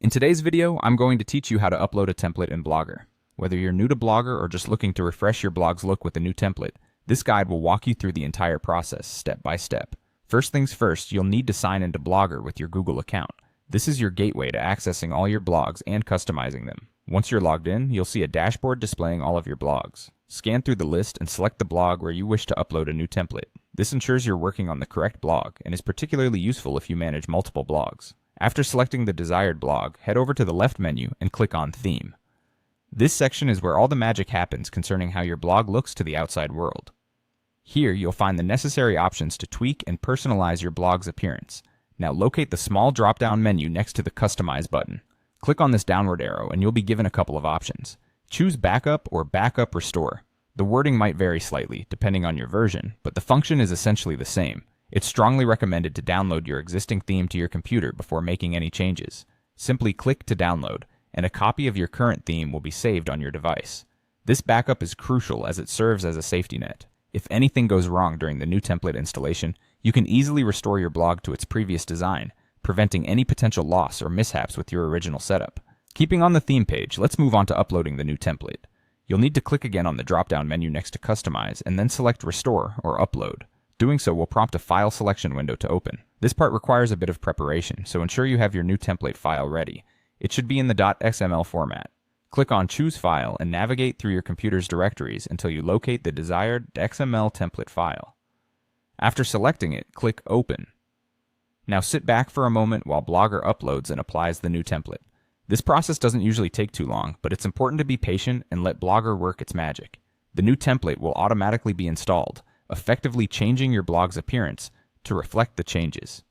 In today's video, I'm going to teach you how to upload a template in Blogger. Whether you're new to Blogger or just looking to refresh your blog's look with a new template, this guide will walk you through the entire process, step by step. First things first, you'll need to sign into Blogger with your Google account. This is your gateway to accessing all your blogs and customizing them. Once you're logged in, you'll see a dashboard displaying all of your blogs. Scan through the list and select the blog where you wish to upload a new template. This ensures you're working on the correct blog and is particularly useful if you manage multiple blogs. After selecting the desired blog, head over to the left menu and click on Theme. This section is where all the magic happens concerning how your blog looks to the outside world. Here, you'll find the necessary options to tweak and personalize your blog's appearance. Now locate the small drop-down menu next to the Customize button. Click on this downward arrow and you'll be given a couple of options. Choose Backup or Backup Restore. The wording might vary slightly, depending on your version, but the function is essentially the same. It's strongly recommended to download your existing theme to your computer before making any changes. Simply click to download, and a copy of your current theme will be saved on your device. This backup is crucial as it serves as a safety net. If anything goes wrong during the new template installation, you can easily restore your blog to its previous design, preventing any potential loss or mishaps with your original setup. Keeping on the theme page, let's move on to uploading the new template. You'll need to click again on the drop-down menu next to Customize, and then select Restore or Upload. Doing so will prompt a file selection window to open. This part requires a bit of preparation, so ensure you have your new template file ready. It should be in the .xml format. Click on Choose File and navigate through your computer's directories until you locate the desired XML template file. After selecting it, click Open. Now sit back for a moment while Blogger uploads and applies the new template. This process doesn't usually take too long, but it's important to be patient and let Blogger work its magic. The new template will automatically be installed, effectively changing your blog's appearance to reflect the changes.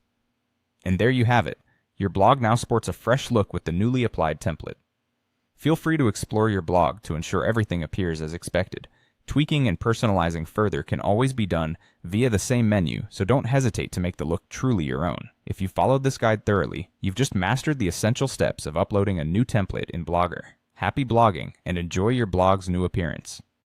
And there you have it. Your blog now sports a fresh look with the newly applied template. Feel free to explore your blog to ensure everything appears as expected. Tweaking and personalizing further can always be done via the same menu, so don't hesitate to make the look truly your own. If you followed this guide thoroughly, you've just mastered the essential steps of uploading a new template in Blogger. Happy blogging, and enjoy your blog's new appearance.